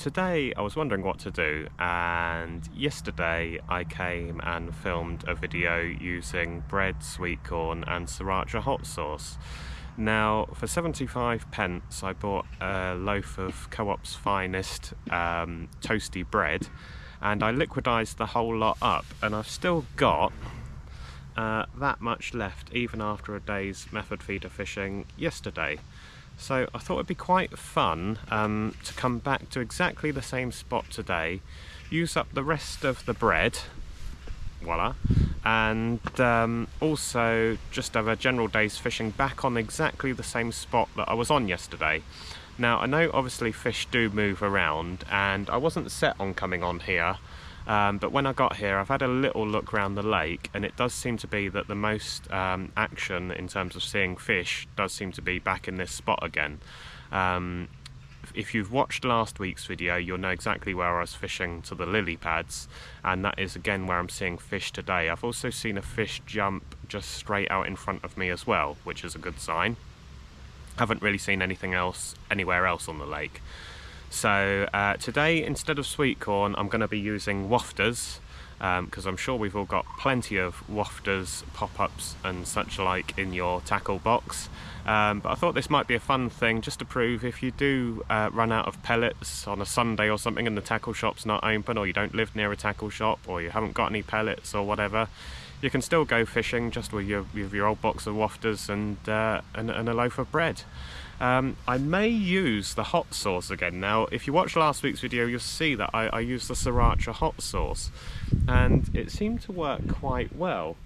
Today I was wondering what to do, and yesterday I came and filmed a video using bread, sweet corn and sriracha hot sauce. Now for 75p I bought a loaf of Co-op's finest toasty bread, and I liquidised the whole lot up, and I've still got that much left even after a day's method feeder fishing yesterday. So I thought it'd be quite fun to come back to exactly the same spot today, use up the rest of the bread, voila, and also just have a general day's fishing back on exactly the same spot that I was on yesterday. Now I know obviously fish do move around, and I wasn't set on coming on here, but when I got here I've had a little look around the lake, and it does seem to be that the most action in terms of seeing fish does seem to be back in this spot again. If you've watched last week's video, you'll know exactly where I was fishing to the lily pads, and that is again where I'm seeing fish today. I've also seen a fish jump just straight out in front of me as well, which is a good sign. Haven't really seen anything else anywhere else on the lake. So today, instead of sweet corn, I'm going to be using Wafters, because I'm sure we've all got plenty of Wafters pop-ups and such like in your tackle box. But I thought this might be a fun thing just to prove if you do run out of pellets on a Sunday or something and the tackle shop's not open, or you don't live near a tackle shop, or you haven't got any pellets or whatever, you can still go fishing just with your old box of Wafters and a loaf of bread. I may use the hot sauce again. Now if you watch last week's video, you'll see that I used the sriracha hot sauce, and it seemed to work quite well.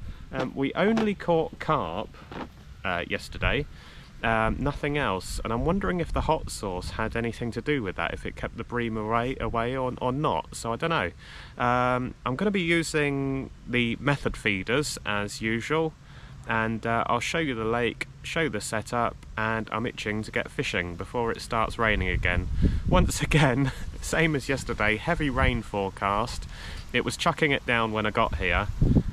We only caught carp yesterday, nothing else, and I'm wondering if the hot sauce had anything to do with that, if it kept the bream away or not, so I don't know. I'm going to be using the method feeders as usual, and I'll show you the lake, show the setup, and I'm itching to get fishing before it starts raining again. Once again, same as yesterday, heavy rain forecast. It was chucking it down when I got here,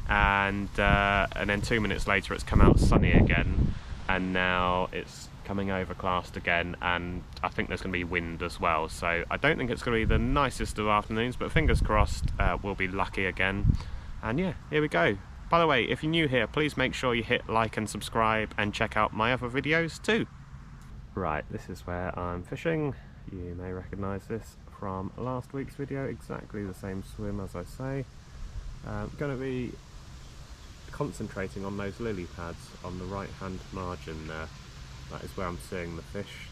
and then 2 minutes later it's come out sunny again, and now it's coming overcast again, and I think there's going to be wind as well, so I don't think it's going to be the nicest of afternoons, but fingers crossed we'll be lucky again. And yeah, here we go. By the way, if you're new here, please make sure you hit like and subscribe, and check out my other videos too. Right, this is where I'm fishing. You may recognise this from last week's video, exactly the same swim as I say. I'm going to be concentrating on those lily pads on the right hand margin there. That is where I'm seeing the fish.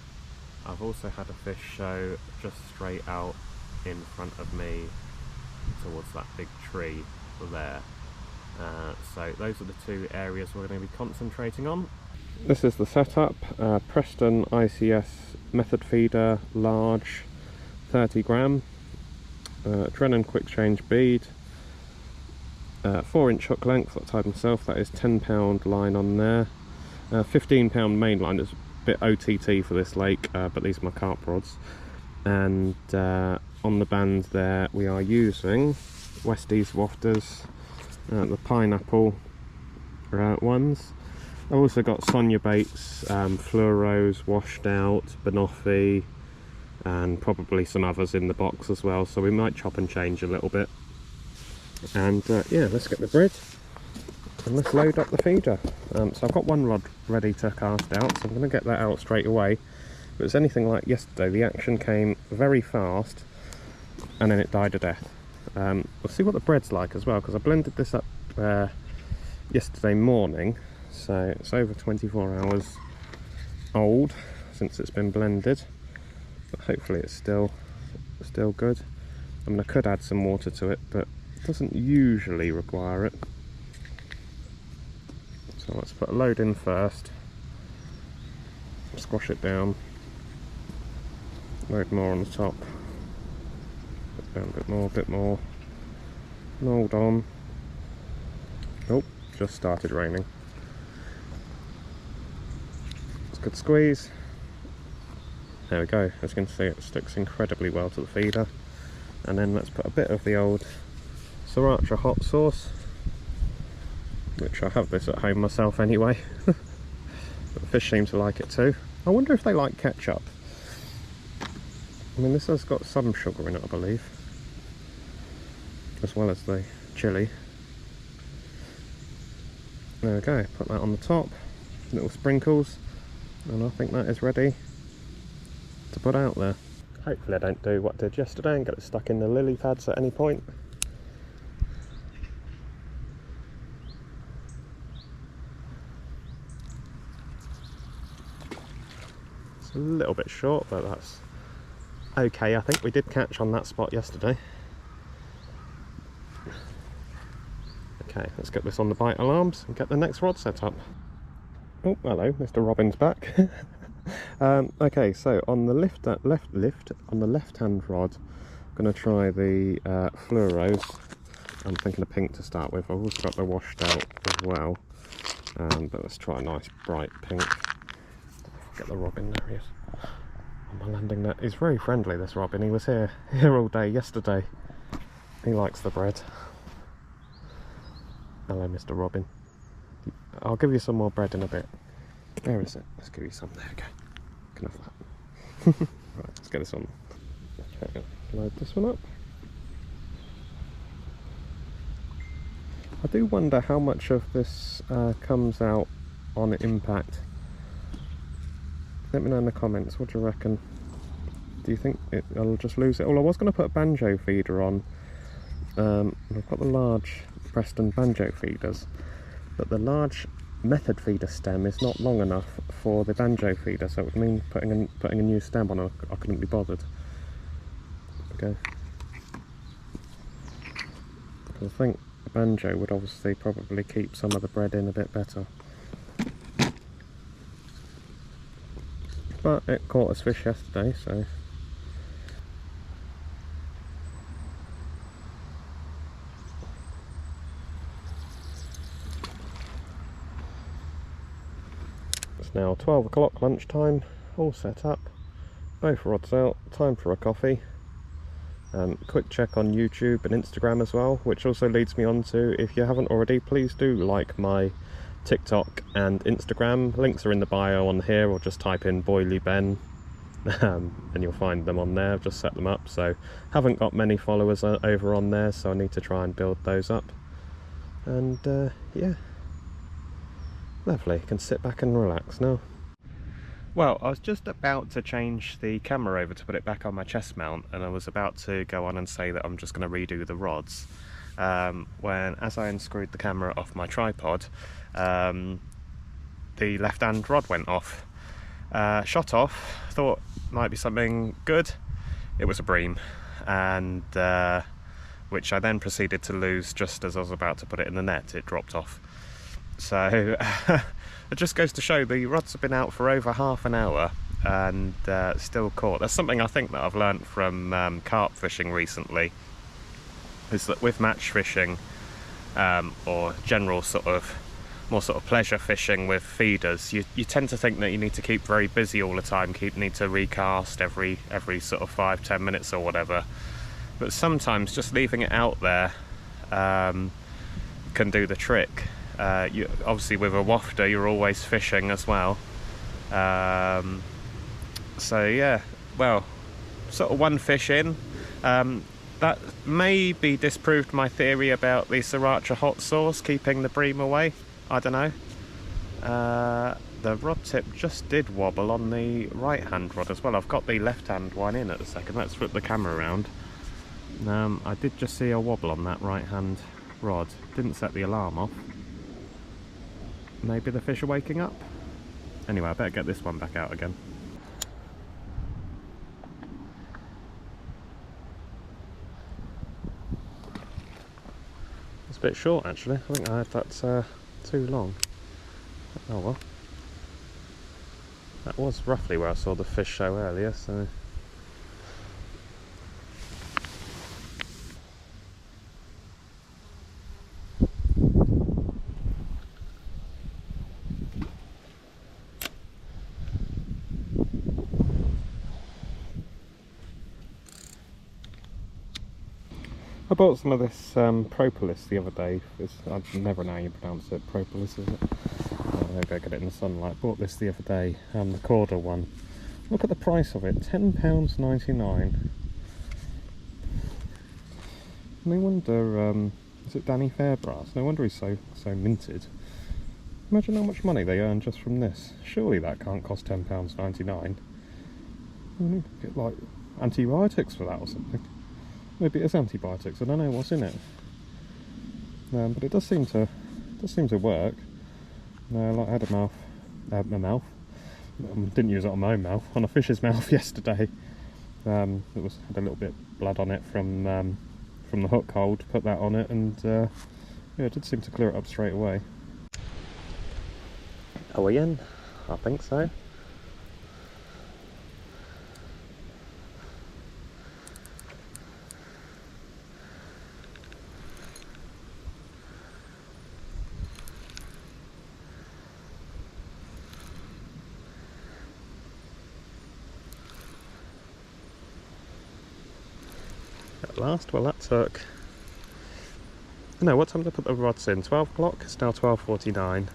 I've also had a fish show just straight out in front of me towards that big tree there. So those are the two areas we're going to be concentrating on. This is the setup, Preston ICS method feeder, large, 30 gram, Drennan quick change bead, 4-inch hook length that I tied myself, that is £10 line on there, 15-pound main line. It's a bit OTT for this lake, but these are my carp rods. And on the band there we are using Westies Wafters, the pineapple ones. I've also got Sonia baits, fluoros, washed out, banoffee, and probably some others in the box as well, so we might chop and change a little bit. And yeah, let's get the bread and let's load up the feeder. So I've got one rod ready to cast out, so I'm going to get that out straight away. If it was anything like yesterday, the action came very fast and then it died a death. We'll see what the bread's like as well, because I blended this up yesterday morning, so it's over 24 hours old since it's been blended, but hopefully it's still good. I mean, I could add some water to it, but it doesn't usually require it. So let's put a load in first, squash it down, load more on the top, put down a bit more, and hold on. Oh, just started raining. It's a good squeeze. There we go. As you can see, it sticks incredibly well to the feeder. And then let's put a bit of the old sriracha hot sauce, which I have this at home myself anyway. But the fish seem to like it too. I wonder if they like ketchup. I mean, this has got some sugar in it, I believe, as well as the chili. There we go, put that on the top, little sprinkles, and I think that is ready to put out there. Hopefully I don't do what I did yesterday and get it stuck in the lily pads at any point. It's a little bit short, but that's okay. I think we did catch on that spot yesterday. Okay, let's get this on the bite alarms and get the next rod set up. Oh, hello, Mr. Robin's back. Okay, so on the on the left-hand rod, I'm going to try the fluoros. I'm thinking of pink to start with. I've also got the washed out as well, but let's try a nice bright pink. Get the robin, there he is. On my landing net. He's very friendly, this robin. He was here all day yesterday. He likes the bread. Hello, Mr. Robin. I'll give you some more bread in a bit. Where is it? Let's give you some. There we go. Can have that. Right, let's get this on. Okay, load this one up. I do wonder how much of this comes out on impact. Let me know in the comments. What do you reckon? Do you think I'll just lose it? Well, I was going to put a banjo feeder on. I've got the large Preston banjo feeders, but the large method feeder stem is not long enough for the banjo feeder, so it would mean putting a new stem on. I couldn't be bothered. Okay. I think the banjo would obviously probably keep some of the bread in a bit better. But it caught us fish yesterday, so. It's now 12 o'clock, lunchtime, all set up, both rods out, time for a coffee. Quick check on YouTube and Instagram as well, which also leads me on to, if you haven't already, please do like my TikTok and Instagram. Links are in the bio on here, or just type in Boily Ben and you'll find them on there. I've just set them up, so haven't got many followers over on there, so I need to try and build those up. And yeah, lovely, can sit back and relax now. Well, I was just about to change the camera over to put it back on my chest mount, and I was about to go on and say that I'm just going to redo the rods, when, as I unscrewed the camera off my tripod, the left-hand rod went off. Shot off, thought might be something good. It was a bream, and which I then proceeded to lose just as I was about to put it in the net. It dropped off. So it just goes to show the rods have been out for over half an hour and still caught. That's something I think that I've learnt from carp fishing recently, is that with match fishing or general more sort of pleasure fishing with feeders, you tend to think that you need to keep very busy all the time, need to recast every sort of 5-10 minutes or whatever. But sometimes just leaving it out there can do the trick. Obviously with a wafter you're always fishing as well. So yeah, well, sort of one fish in. That maybe disproved my theory about the sriracha hot sauce keeping the bream away. I don't know. The rod tip just did wobble on the right hand rod as well. I've got the left hand one in at the second. Let's flip the camera around. I did just see a wobble on that right hand rod. Didn't set the alarm off. Maybe the fish are waking up. Anyway, I better get this one back out again. It's a bit short actually. I think I had that too long. Oh well. That was roughly where I saw the fish show earlier, so. I bought some of this propolis the other day. I never know how you pronounce it. Propolis, is it? I'll go get it in the sunlight. Bought this the other day, the Corda one. Look at the price of it, £10.99. No wonder, is it Danny Fairbrass? No wonder he's so minted. Imagine how much money they earn just from this. Surely that can't cost £10.99. You need to get like antibiotics for that or something. Maybe it is antibiotics, I don't know what's in it. But it does seem to work. Like I had my mouth. Didn't use it on my own mouth, on a fish's mouth yesterday. It had a little bit of blood on it from the hook hold. Put that on it, and yeah, it did seem to clear it up straight away. Are we in? I think so. At last, well that took... No, what time did I put the rods in? 12 o'clock? It's now 12:49.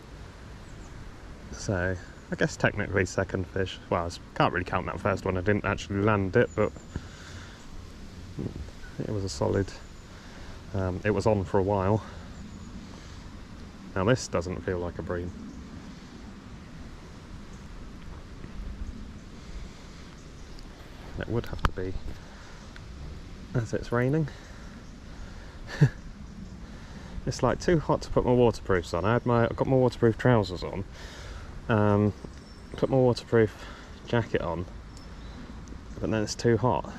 So, I guess technically second fish. Well, I can't really count that first one, I didn't actually land it, but it was a solid... it was on for a while. Now this doesn't feel like a bream. It would have to be, as it's raining. It's like too hot to put my waterproofs on. I've got my waterproof trousers on. Put my waterproof jacket on, but then it's too hot.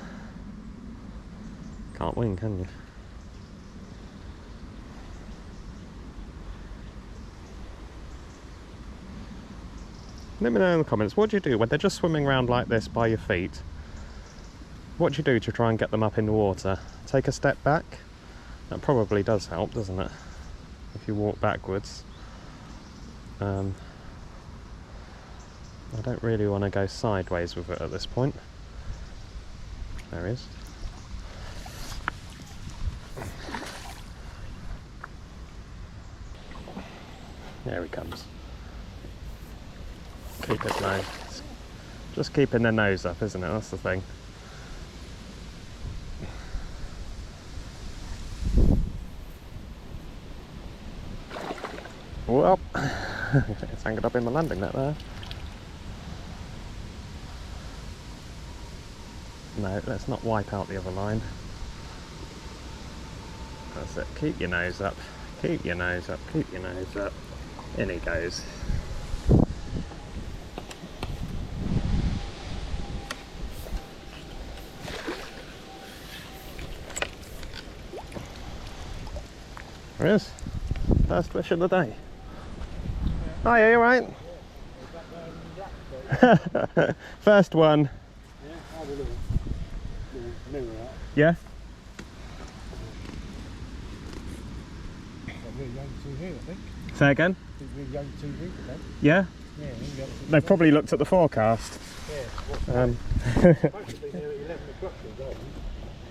Can't win, can you? Let me know in the comments, what do you do when they're just swimming around like this by your feet? What do you do to try and get them up in the water? Take a step back? That probably does help, doesn't it? If you walk backwards. I don't really want to go sideways with it at this point. There he is. There he comes. Keep his nose. Just keeping their nose up, isn't it? That's the thing. Well, it's anchored up in the landing net there. No, let's not wipe out the other line. That's it. Keep your nose up. Keep your nose up. Keep your nose up. In he goes. There he is. First fish of the day. Oh, yeah, you alright? First one. Yeah? Say again? Yeah? They've probably looked at the forecast.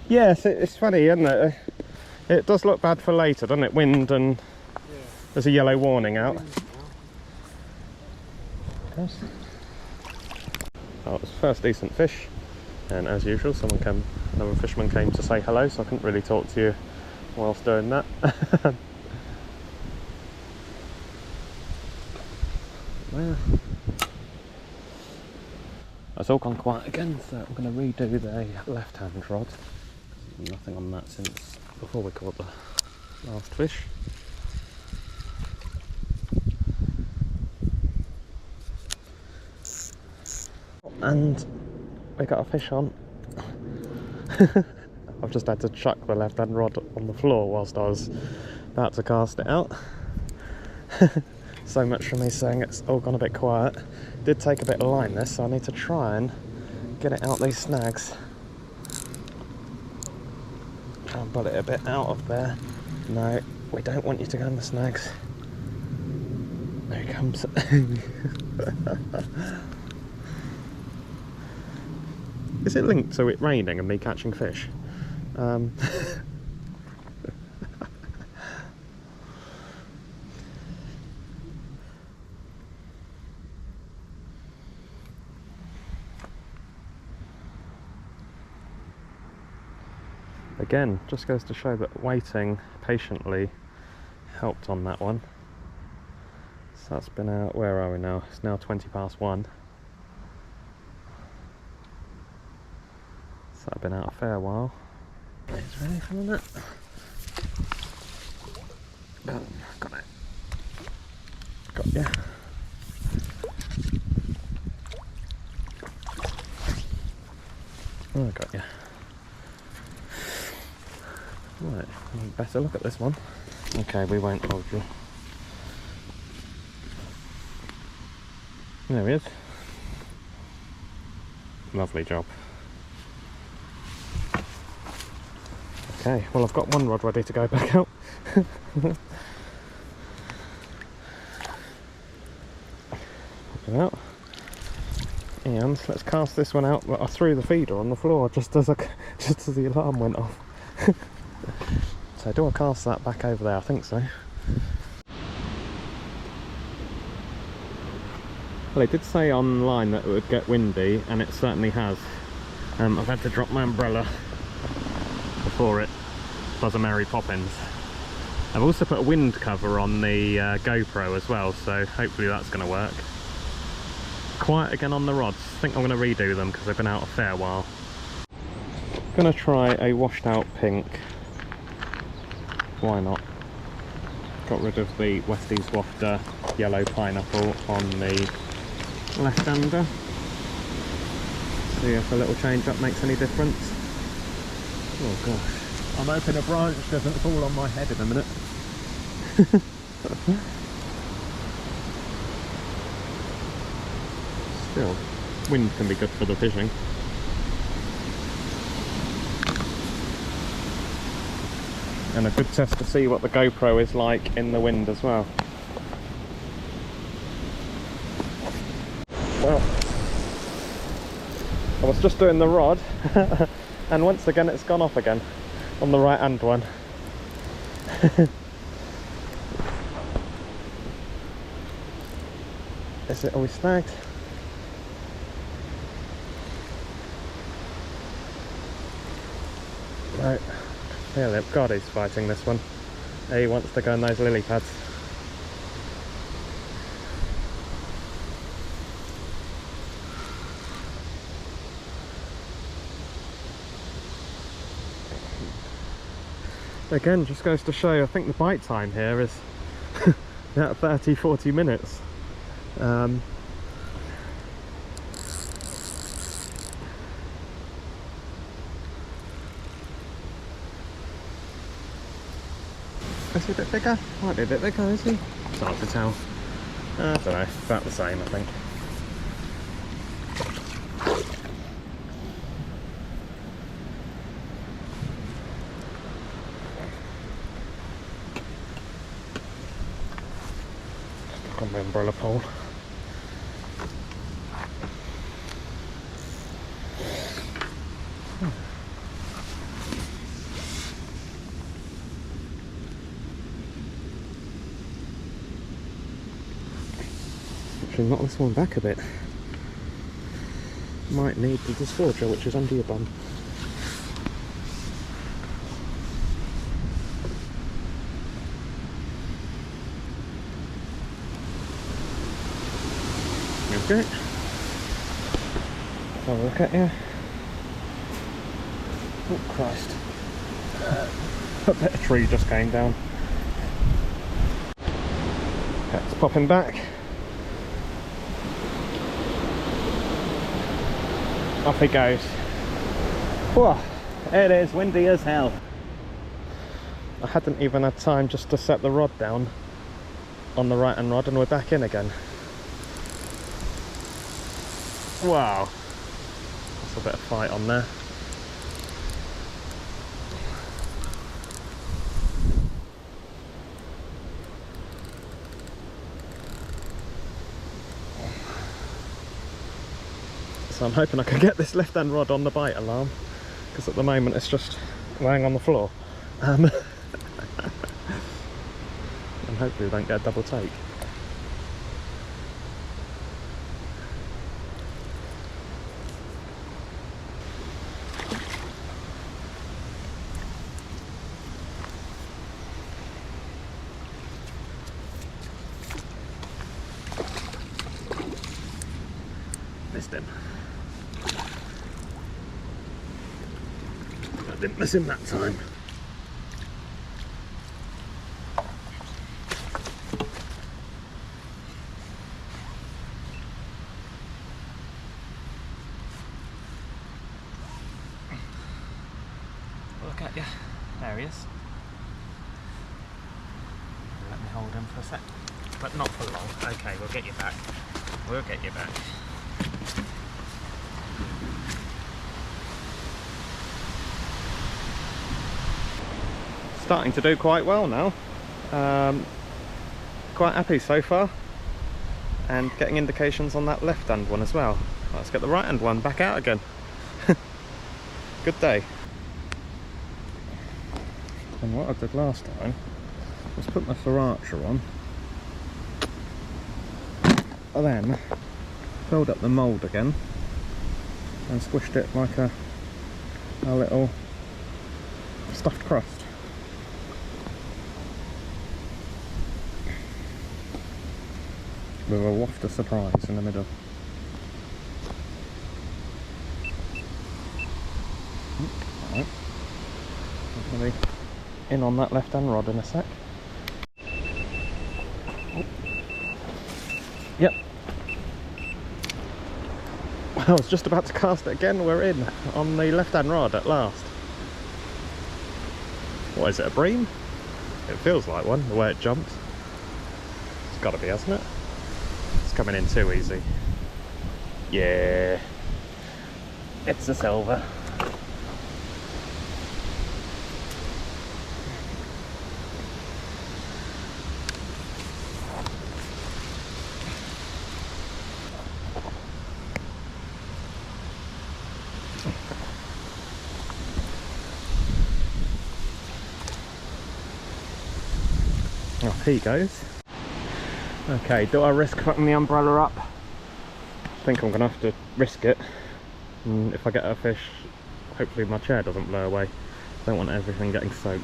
Yes, it's funny, isn't it? It does look bad for later, doesn't it? Wind and there's a yellow warning out. Oh, it was the first decent fish, and as usual another fisherman came to say hello, so I couldn't really talk to you whilst doing that. Well, it's all gone quiet again, so we're going to redo the left hand rod. Nothing on that since before we caught the last fish. And we got a fish on. I've just had to chuck the left hand rod on the floor whilst I was about to cast it out. So much for me saying it's all gone a bit quiet. Did take a bit of line this, so I need to try and get it out these snags. Try and pull it a bit out of there. No, we don't want you to go in the snags. There he comes. Is it linked to it raining and me catching fish? Again, just goes to show that waiting patiently helped on that one. So that's been out, where are we now? It's now 1:20. So I've been out a fair while. Is there anything in it? Boom, got it. Got ya. Oh, I got ya. Right, better look at this one. Okay, we won't hold you. There he is. Lovely job. Okay, well I've got one rod ready to go back out. Pop it out. And let's cast this one out, but I threw the feeder on the floor just as the alarm went off. So do I cast that back over there? I think so. Well, it did say online that it would get windy, and it certainly has. I've had to drop my umbrella before it does a Mary Poppins. I've also put a wind cover on the GoPro as well, so hopefully that's going to work. Quiet again on the rods. I think I'm going to redo them because they've been out a fair while. Going to try a washed out pink. Why not? Got rid of the Wafters Wafter yellow pineapple on the left-hander. See if a little change up makes any difference. Oh gosh. I'm hoping a branch doesn't fall on my head in a minute. Still, wind can be good for the fishing. And a good test to see what the GoPro is like in the wind as well. Well, I was just doing the rod and once again it's gone off again on the right hand one. Is it, are we snagged? Right. Yeah, God, he's fighting this one. He wants to go in those lily pads. Again, just goes to show, I think the bite time here is about 30-40 minutes. Is he a bit bigger? Might be a bit bigger, is he? It's hard to tell. I don't know, about the same I think. On the umbrella pole. Actually, knock this one back a bit. Might need the disgorger, which is under your bum. Okay. Have a look at you. Oh Christ. I bet a tree just came down. Okay, let's pop him back. Off he goes. Whoa, it is windy as hell. I hadn't even had time just to set the rod down on the right hand rod and we're back in again. Wow, that's a bit of fight on there. So I'm hoping I can get this left hand rod on the bite alarm, because at the moment it's just laying on the floor. And hopefully we don't get a double take. missed him. I didn't miss him that time. Look at you. There he is. Let me hold him for a sec. But not for long. Okay, we'll get you back. We'll get you back. Starting to do quite well now. Quite happy so far. And getting indications on that left hand one as well. Let's get the right hand one back out again. Good day. And what I did last time was put my sriracha on, and then filled up the mould again and squished it like a little stuffed crust. With a wafter surprise in the middle. Alright. I'm going to be in on that left hand rod in a sec. Yep. I was just about to cast it again. We're in on the left hand rod at last. What is it, a bream? It feels like one, the way it jumped. It's got to be, hasn't it? It's coming in too easy. Yeah. It's a silver. Off he goes. Okay, do I risk putting the umbrella up? I think I'm going to have to risk it. And if I get a fish, hopefully my chair doesn't blow away. Don't want everything getting soaked.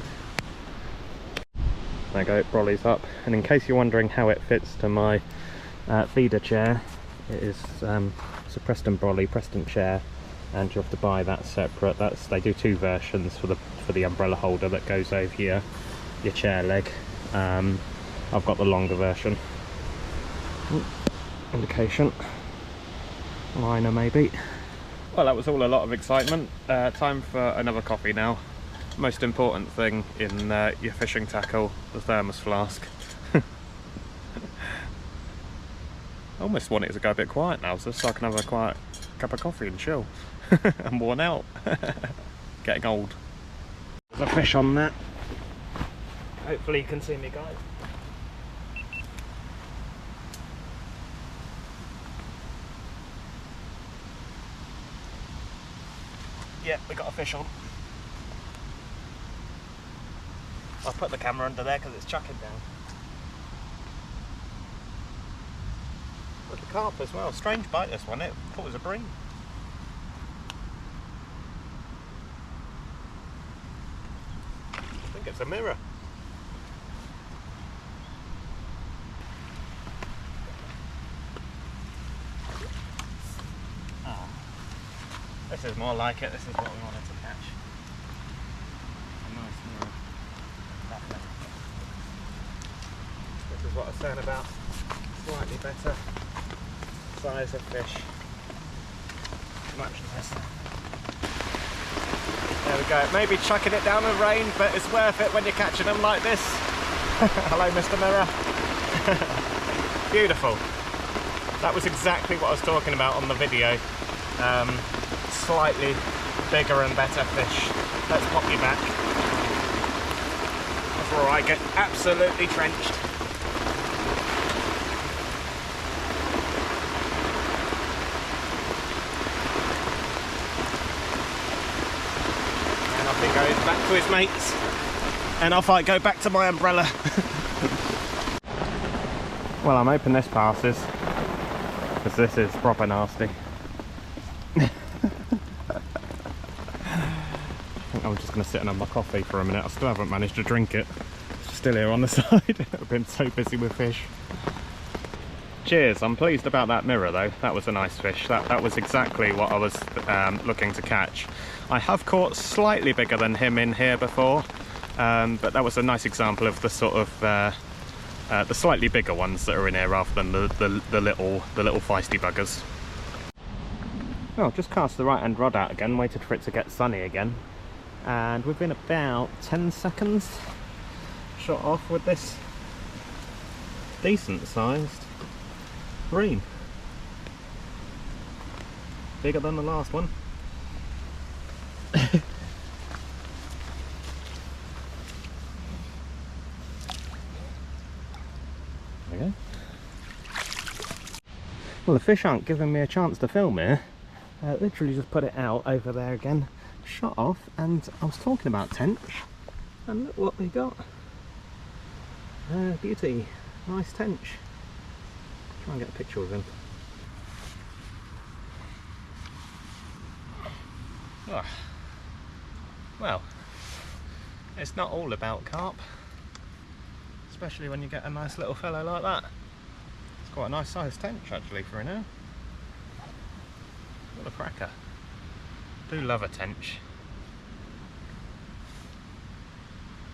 There you go, it brollies up. And in case you're wondering how it fits to my feeder chair, it is it's a Preston brolly, Preston chair, and you have to buy that separate. They do two versions for the umbrella holder that goes over your chair leg. I've got the longer version. Indication liner maybe. Well, that was all a lot of excitement. Time for another coffee now. Most important thing in your fishing tackle, the thermos flask. I almost want it to go a bit quiet now, so I can have a quiet cup of coffee and chill. I'm worn out. Getting old. There's a fish on there. Hopefully you can see me, guys. Yeah, we got a fish on. I'll put the camera under there because it's chucking down. With the carp as well. Strange bite this one. It thought it was a bream. I think it's a mirror. This is more like it, this is what we wanted to catch. A nice mirror. This is what I was saying about slightly better size of fish. Much nicer. There we go, maybe chucking it down in rain, but it's worth it when you're catching them like this. Hello, Mr. Mirror. Beautiful. That was exactly what I was talking about on the video. Slightly bigger and better fish. Let's pop you back before I get absolutely trenched. And off he goes back to his mates, and off I go back to my umbrella. Well, I'm hoping this passes, because this is proper nasty. I'm just going to sit and have my coffee for a minute. I still haven't managed to drink it. It's still here on the side. I've been so busy with fish. Cheers, I'm pleased about that mirror though. That was a nice fish. That was exactly what I was looking to catch. I have caught slightly bigger than him in here before, but that was a nice example of the sort of the slightly bigger ones that are in here rather than the little feisty buggers. Well, just cast the right hand rod out again, waited for it to get sunny again, and within about 10 seconds shot off with this decent sized bream. Bigger than the last one. There we go. Well, the fish aren't giving me a chance to film here. Literally just put it out over there again, shot off, and I was talking about Tench, and look what we got. Beauty, nice Tench. Try and get a picture of him. Oh. Well, it's not all about carp, especially when you get a nice little fellow like that. It's quite a nice sized Tench actually for now. What a cracker. Do love a Tench.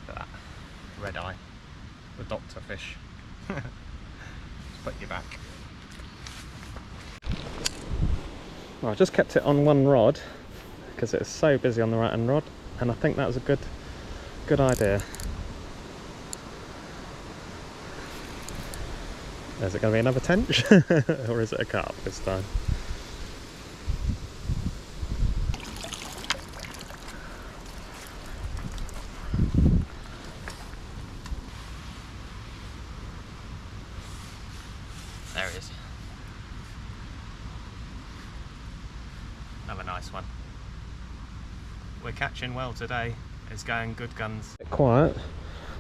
Look at that. Red eye. The doctor fish. Just put you back. Well, I just kept it on one rod because it's so busy on the right hand rod, and I think that was a good idea. Is it going to be another Tench? Or is it a carp this time? There he is. Another nice one. We're catching well today. It's going good guns. Quiet.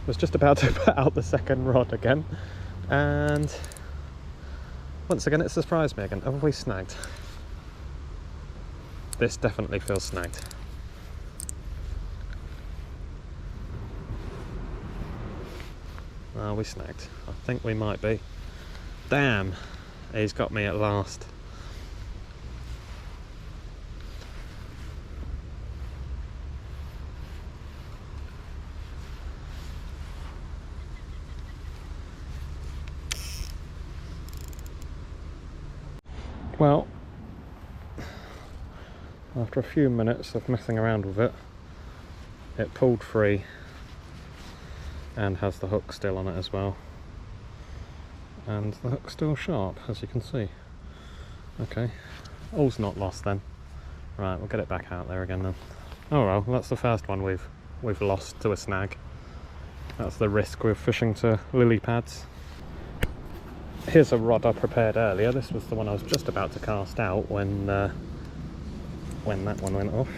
Was just about to put out the second rod again, and once again it surprised me again. Have we snagged? This definitely feels snagged. Oh, we snagged. I think we might be. Damn, he's got me at last. Well, after a few minutes of messing around with it, it pulled free and has the hook still on it as well. And the hook's still sharp, as you can see. Okay, all's not lost then. Right, we'll get it back out there again then. Oh well, that's the first one we've lost to a snag. That's the risk with fishing to lily pads. Here's a rod I prepared earlier. This was the one I was just about to cast out when that one went off.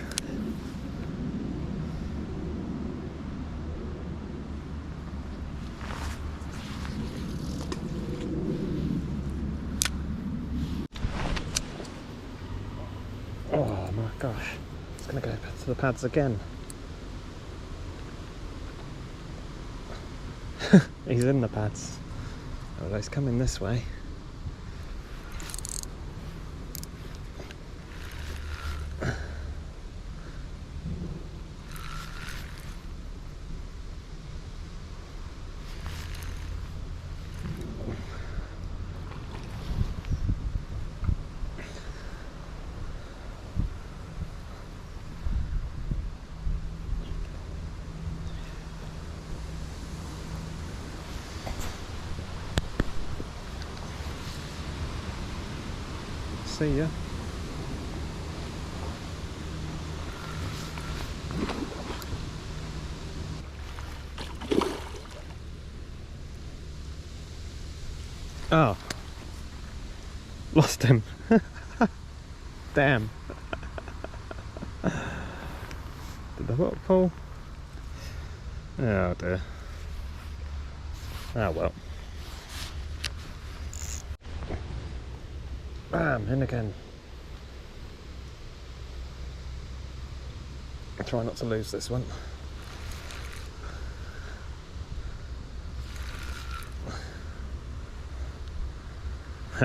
Oh my gosh, it's going to go to the pads again. He's in the pads. Oh, he's coming this way. See ya. Oh, lost him. Damn. Did the hook pull? Oh dear. Oh well. Bam, in again. I'll try not to lose this one.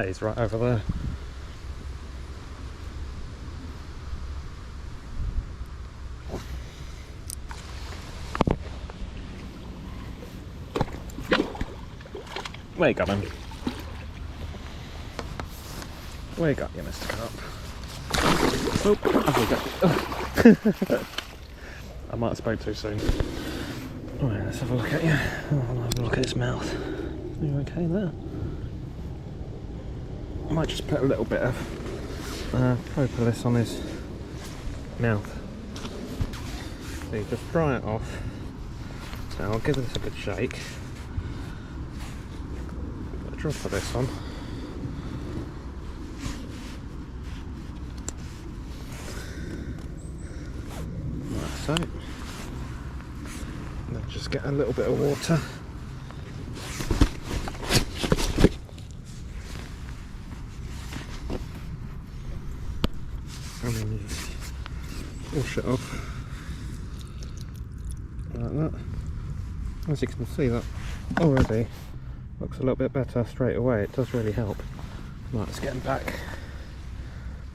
He's right over there. Where you got him? Where you got you, Mr. Carp? Oh, have we got... I might have spoke too soon. Alright, let's have a look at you. I'll have a look at his mouth. Are you okay there? I might just put a little bit of propolis on his mouth. So you just dry it off. Now I'll give this a good shake. Put a drop of this on. Like so. Then just get a little bit of water. And then you just wash it off like that. As you can see, that already looks a little bit better straight away. It does really help. Right, let's get him back.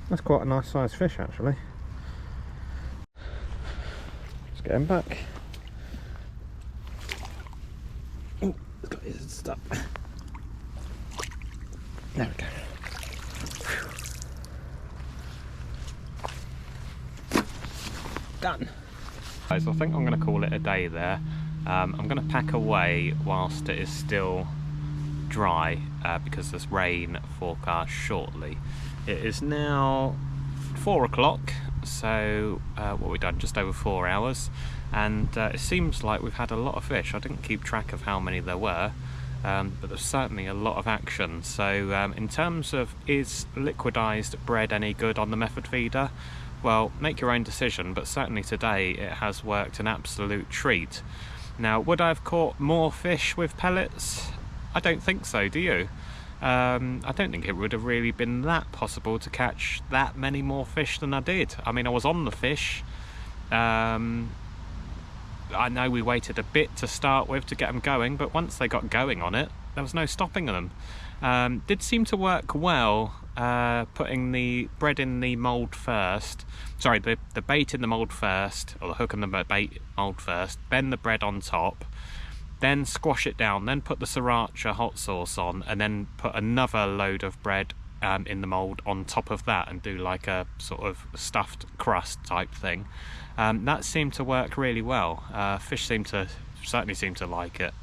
That's quite a nice sized fish actually. Let's get him back. Oh, he's got his stuff. There we go. Done. Guys, I think I'm going to call it a day there. I'm going to pack away whilst it is still dry because there's rain forecast shortly. It is now 4 o'clock, so what we've done, just over 4 hours, and it seems like we've had a lot of fish. I didn't keep track of how many there were, but there's certainly a lot of action. So in terms of is liquidized bread any good on the method feeder? Well, make your own decision, but certainly today it has worked an absolute treat. Now, would I have caught more fish with pellets? I don't think so, do you? I don't think it would have really been that possible to catch that many more fish than I did. I mean, I was on the fish. I know we waited a bit to start with to get them going, but once they got going on it, there was no stopping them. Did seem to work well, putting the bread in the mould first. Sorry, the bait in the mould first, or the hook and the bait mould first, then the bread on top, then squash it down, then put the sriracha hot sauce on, and then put another load of bread in the mould on top of that, and do like a sort of stuffed crust type thing. That seemed to work really well. Fish certainly seem to like it.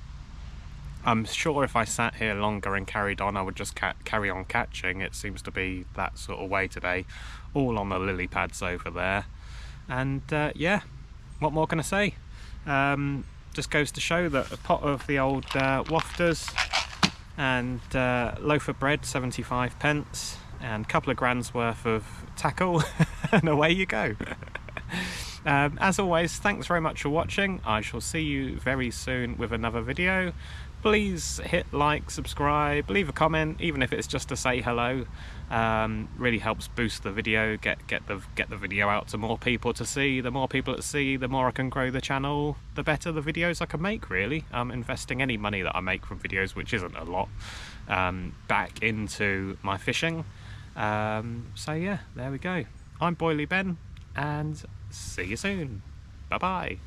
I'm sure if I sat here longer and carried on, I would just carry on catching. It seems to be that sort of way today, all on the lily pads over there. And yeah, what more can I say? Just goes to show that a pot of the old Wafters and loaf of bread, 75 pence, and a couple of grand's worth of tackle, and away you go. As always, thanks very much for watching. I shall see you very soon with another video. Please hit like, subscribe, leave a comment, even if it's just to say hello. Really helps boost the video, get the video out to more people to see. The more people that see, the more I can grow the channel, the better the videos I can make, really. I'm investing any money that I make from videos, which isn't a lot, back into my fishing. So yeah, there we go. I'm Boily Ben, and see you soon. Bye bye.